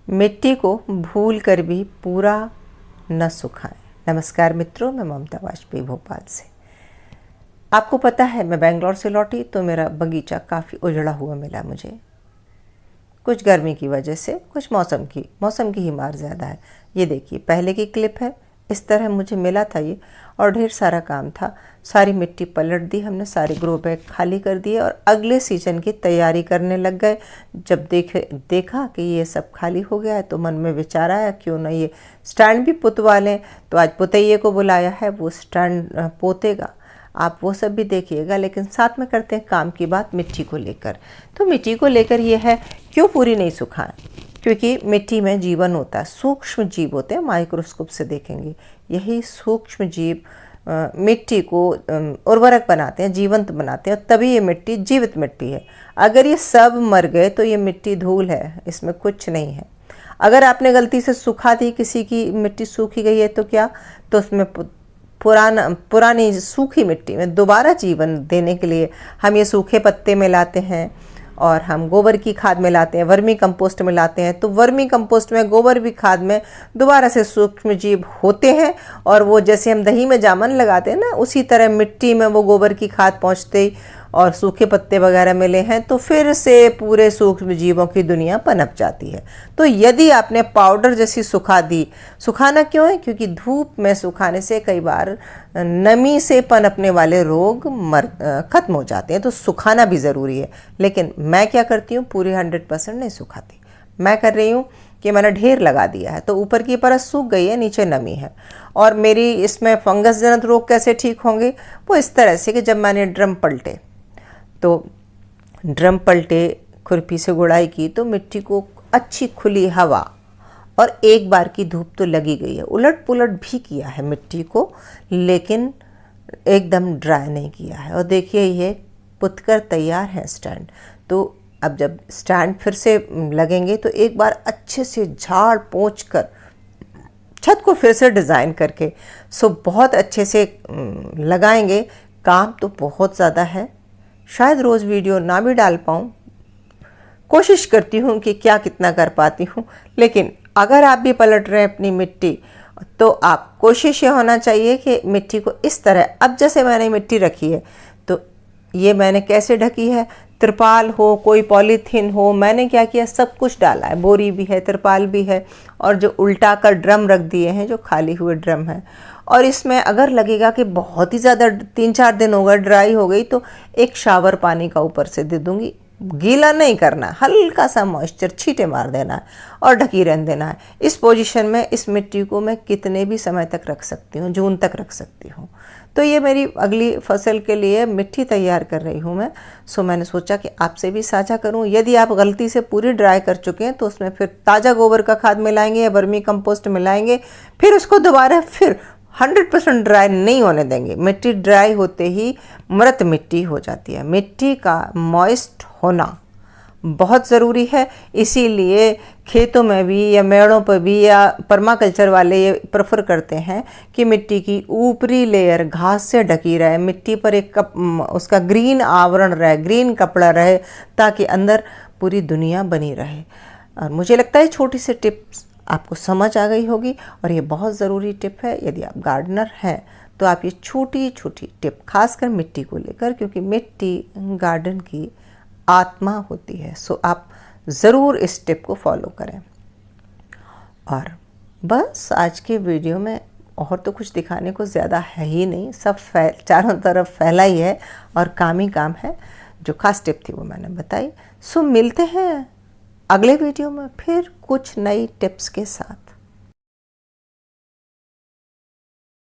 मिट्टी को भूल कर भी पूरा न सुखाएं। नमस्कार मित्रों, मैं ममता वाजपेयी भोपाल से। आपको पता है, मैं बेंगलोर से लौटी तो मेरा बगीचा काफ़ी उजड़ा हुआ मिला मुझे। कुछ गर्मी की वजह से, कुछ मौसम की ही मार ज़्यादा है। ये देखिए, पहले की क्लिप है। इस तरह मुझे मिला था ये, और ढेर सारा काम था। सारी मिट्टी पलट दी हमने, सारे ग्रो बैग खाली कर दिए और अगले सीजन की तैयारी करने लग गए। जब देखा कि ये सब खाली हो गया है तो मन में विचार आया, क्यों ना ये स्टैंड भी पुतवा लें। तो आज पुतैये को बुलाया है, वो स्टैंड पोतेगा। आप वो सब भी देखिएगा, लेकिन साथ में करते हैं काम की बात मिट्टी को लेकर। तो मिट्टी को लेकर ये है, क्यों पूरी नहीं सुखाएं? क्योंकि मिट्टी में जीवन होता है, सूक्ष्म जीव होते हैं। माइक्रोस्कोप से देखेंगे, यही सूक्ष्म जीव मिट्टी को उर्वरक बनाते हैं, जीवंत बनाते हैं, तभी ये मिट्टी जीवित मिट्टी है। अगर ये सब मर गए तो ये मिट्टी धूल है, इसमें कुछ नहीं है। अगर आपने गलती से सुखा दी, किसी की मिट्टी सूखी गई है तो क्या, तो उसमें पुरानी सूखी मिट्टी में दोबारा जीवन देने के लिए हम ये सूखे पत्ते मिलाते हैं और हम गोबर की खाद मिलाते हैं, वर्मी कंपोस्ट मिलाते हैं। तो वर्मी कंपोस्ट में, गोबर भी खाद में दोबारा से सूक्ष्म जीव होते हैं, और वो जैसे हम दही में जामन लगाते हैं ना, उसी तरह मिट्टी में वो गोबर की खाद पहुँचते ही और सूखे पत्ते वगैरह मिले हैं तो फिर से पूरे सूक्ष्म जीवों की दुनिया पनप जाती है। तो यदि आपने पाउडर जैसी सुखा दी, सुखाना क्यों है? क्योंकि धूप में सुखाने से कई बार नमी से पनपने वाले रोग खत्म हो जाते हैं। तो सुखाना भी ज़रूरी है। लेकिन मैं क्या करती हूँ, पूरी 100% नहीं सुखाती। मैं कर रही हूँ कि मैंने ढेर लगा दिया है, तो ऊपर की परत सूख गई है, नीचे नमी है। और मेरी इसमें फंगस जनित रोग कैसे ठीक होंगे? वो इस तरह से कि जब मैंने ड्रम पलटे, खुरपी से गुड़ाई की, तो मिट्टी को अच्छी खुली हवा और एक बार की धूप तो लगी गई है। उलट पुलट भी किया है मिट्टी को, लेकिन एकदम ड्राई नहीं किया है। और देखिए, ये पुतकर तैयार है स्टैंड। तो अब जब स्टैंड फिर से लगेंगे तो एक बार अच्छे से झाड़ पोंछ कर छत को फिर से डिज़ाइन करके बहुत अच्छे से लगाएंगे। काम तो बहुत ज़्यादा है, शायद रोज़ वीडियो ना भी डाल पाऊँ, कोशिश करती हूँ कि क्या कितना कर पाती हूँ। लेकिन अगर आप भी पलट रहे हैं अपनी मिट्टी, तो आप कोशिश ये होना चाहिए कि मिट्टी को इस तरह, अब जैसे मैंने मिट्टी रखी है तो ये मैंने कैसे ढकी है, तिरपाल हो, कोई पॉलीथीन हो, मैंने क्या किया, सब कुछ डाला है। बोरी भी है, तिरपाल भी है, और जो उल्टा कर ड्रम रख दिए हैं, जो खाली हुए ड्रम हैं। और इसमें अगर लगेगा कि बहुत ही ज़्यादा 3-4 दिन हो गए, ड्राई हो गई, तो एक शावर पानी का ऊपर से दे दूँगी। गीला नहीं करना, हल्का सा मॉइस्चर छींटे मार देना है और ढकी रहने देना है। इस पोजीशन में इस मिट्टी को मैं कितने भी समय तक रख सकती हूँ, जून तक रख सकती हूँ। तो ये मेरी अगली फसल के लिए मिट्टी तैयार कर रही हूँ मैं। मैंने सोचा कि आपसे भी साझा करूँ। यदि आप गलती से पूरी ड्राई कर चुके हैं तो उसमें फिर ताज़ा गोबर का खाद मिलाएंगे या वर्मी कंपोस्ट मिलाएंगे, फिर उसको दोबारा फिर 100% ड्राई नहीं होने देंगे। मिट्टी ड्राई होते ही मृत मिट्टी हो जाती है। मिट्टी का मॉइस्ट होना बहुत ज़रूरी है। इसीलिए खेतों में भी या मेड़ों पर भी, या पर्माकल्चर वाले ये प्रेफर करते हैं कि मिट्टी की ऊपरी लेयर घास से ढकी रहे, मिट्टी पर एक उसका ग्रीन आवरण रहे, ग्रीन कपड़ा रहे, ताकि अंदर पूरी दुनिया बनी रहे। और मुझे लगता है छोटी सी टिप्स आपको समझ आ गई होगी, और ये बहुत ज़रूरी टिप है। यदि आप गार्डनर हैं तो आप ये छोटी छोटी टिप, खासकर मिट्टी को लेकर, क्योंकि मिट्टी गार्डन की आत्मा होती है। आप ज़रूर इस टिप को फॉलो करें। और बस आज के वीडियो में और तो कुछ दिखाने को ज़्यादा है ही नहीं, सब चारों तरफ फैला ही है और काम ही काम है। जो खास टिप थी वो मैंने बताई। मिलते हैं अगले वीडियो में फिर कुछ नई टिप्स के साथ।